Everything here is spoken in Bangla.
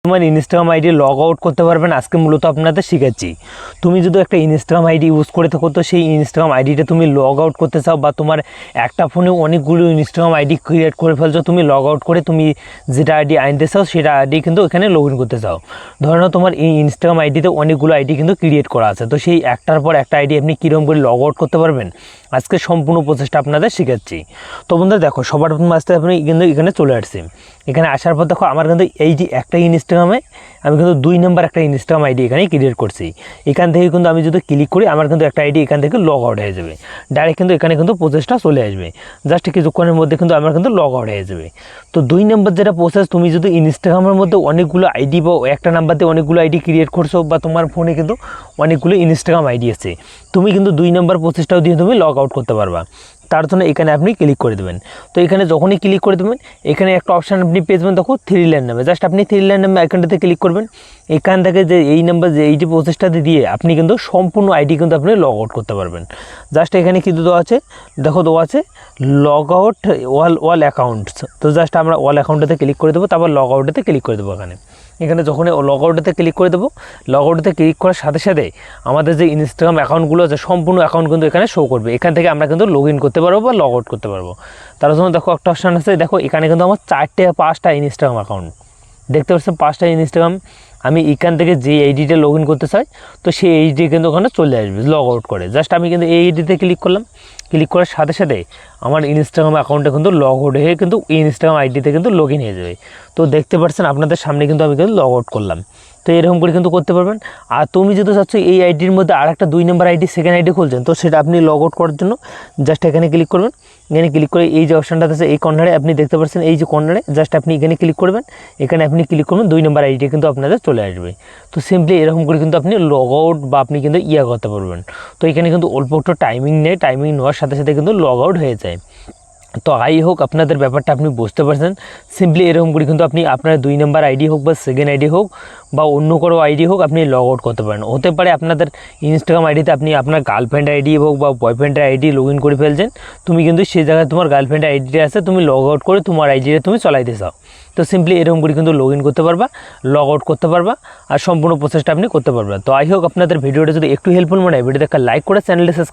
তোমার ইনস্টাগ্রাম আইডি লগ আউট করতে পারবেন আজকে মূলত আপনাদের শিখাচ্ছি। তুমি যদি একটা ইনস্টাগ্রাম আইডি ইউজ করে থাকো তো সেই ইনস্টাগ্রাম আইডিটা তুমি লগ আউট করতে চাও বা তোমার একটা ফোনে অনেকগুলো ইনস্টাগ্রাম আইডি ক্রিয়েট করে ফেলছো, তুমি লগ আউট করে তুমি যেটা আইডি আনতে চাও সেটা আইডি কিন্তু এখানে লগ ইন করতে চাও। ধরে নাও তোমার এই ইনস্টাগ্রাম আইডিতে অনেকগুলো আইডি কিন্তু ক্রিয়েট করা আছে, তো সেই একটার পর একটা আইডি আপনি কীরকম করে লগ আউট করতে পারবেন আজকে সম্পূর্ণ প্রসেসটা আপনাদের শিখাচ্ছি। তো বন্ধুরা দেখো, সবার প্রথম আসতে আপনি কিন্তু এখানে চলে আসছি। এখানে আসার পর দেখো আমার কিন্তু এই যে একটা ইনস্টাগ্রামে আমি কিন্তু 2 নম্বর একটা ইনস্টাগ্রাম আইডি এখানে ক্রিয়েট করছি। এখান থেকে কিন্তু আমি যদি ক্লিক করি আমার কিন্তু একটা আইডি এখান থেকে লগ আউট হয়ে যাবে, ডাইরেক্ট কিন্তু এখানে কিন্তু প্রসেসটা চলে আসবে। জাস্ট কিছুক্ষণের মধ্যে কিন্তু আমার কিন্তু লগ আউট হয়ে যাবে। তো 2 নম্বর যেটা প্রসেস, তুমি যদি ইনস্টাগ্রামের মধ্যে অনেকগুলো আইডি বা একটা নাম্বার দিয়ে অনেকগুলো আইডি ক্রিয়েট করছো বা তোমার ফোনে কিন্তু অনেকগুলো ইনস্টাগ্রাম আইডি আছে, তুমি কিন্তু 2 নম্বর প্রসেসটাও দিয়ে তুমি লগ আউট করতে পারবা। তার জন্য এখানে আপনি ক্লিক করে দেবেন। তো এখানে যখনই ক্লিক করে দেবেন এখানে একটা অপশান আপনি পেয়ে যাবেন, দেখো 3 লাইন নামে। জাস্ট আপনি 3 লাইন নামে আইকনটাতে ক্লিক করবেন। এখান থেকে যে এই নাম্বার যে এইটি প্রসেসটাতে দিয়ে আপনি কিন্তু সম্পূর্ণ আইডি কিন্তু আপনি লগ আউট করতে পারবেন। জাস্ট এখানে কিন্তু দেওয়া আছে, দেখো দেওয়া আছে লগ আউট ওয়াল অ্যাকাউন্টস। তো জাস্ট আমরা ওয়াল অ্যাকাউন্টটাতে ক্লিক করে দেবো, তারপর লগ আউটটাতে ক্লিক করে দেবো। এখানে যখন লগ আউটটাতে ক্লিক করে দেবো, লগ আউটটাতে ক্লিক করার সাথে সাথে আমাদের যে ইনস্টাগ্রাম অ্যাকাউন্টগুলো আছে সম্পূর্ণ অ্যাকাউন্ট কিন্তু এখানে শো করবে। এখান থেকে আমরা কিন্তু লগ ইন করতে পারবো বা লগ আউট করতে পারবো। তার জন্য দেখো একটা অপশান আছে, দেখো এখানে কিন্তু আমার 4-5টা ইনস্টাগ্রাম অ্যাকাউন্ট দেখতে পাচ্ছেন, 5টা ইনস্টাগ্রাম। আমি এখান থেকে যে আইডিটা লগ ইন করতে চাই তো সেই আইডি কিন্তু ওখানে চলে আসবে লগ আউট করে। জাস্ট আমি কিন্তু এই আইডিতে ক্লিক করলাম, ক্লিক করার সাথে সাথে আমার ইনস্টাগ্রাম অ্যাকাউন্টে কিন্তু লগ আউট হয়ে কিন্তু ইনস্টাগ্রাম আইডিতে কিন্তু লগ ইন হয়ে যাবে। তো দেখতে পাচ্ছেন আপনাদের সামনে কিন্তু আমি কিন্তু লগ আউট করলাম। তো এরকম করে কিন্তু করতে পারবেন। আর তুমি যদি চাচ্ছ এই আইডির মধ্যে আর একটা 2 নম্বর আইডি সেকেন্ড আইডি খুলছেন, তো সেটা আপনি লগ আউট করার জন্য জাস্ট এখানে ক্লিক করবেন। এখানে ক্লিক করে এই যে অপশানটা আছে এই কর্নারে আপনি দেখতে পাচ্ছেন, এই যে কর্নারে জাস্ট আপনি এখানে ক্লিক করবেন। এখানে আপনি ক্লিক করবেন, 2 নম্বর আইডি কিন্তু আপনাদের চলে আসবে। তো সিম্পলি এরকম করে কিন্তু আপনি লগ আউট বা আপনি কিন্তু করতে পারবেন। তো এখানে কিন্তু অল্প একটু টাইমিং নেই, টাইমিং নেওয়ার সাথে সাথে কিন্তু লগ আউট হয়ে যায়। তো আই হোক আপনাদের ব্যাপারটা আপনি বুঝতে পারছেন। সিম্পলি এরকম করে কিন্তু আপনি আপনার 2 নম্বর আইডি হোক বা সেকেন্ড আইডি হোক বা অন্য কোনো আইডি হোক আপনি লগ আউট করতে পারেন। হতে পারে আপনাদের ইনস্টাগ্রাম আইডিতে আপনি আপনার গার্লফ্রেন্ড আইডি হোক বা বয়ফ্রেন্ডের আইডি লগ ইন করে ফেলছেন, তুমি কিন্তু সেই জায়গায় তোমার গার্লফ্রেন্ডের আইডিটা আছে, তুমি লগ আউট করে তোমার আইডিটা তুমি চালাইতে চাও। তো সিম্পলি এরকম করে কিন্তু লগ ইন করতে পারবা, লগ আউট করতে পারবা আর সম্পূর্ণ প্রসেসটা আপনি করতে পারবেন। তো আই হোক আপনাদের ভিডিওটা যদি একটু হেল্পফুল মনে হয় ভিডিওতে একটা লাইক করে চ্যানেলটা সাবস্ক্রাইব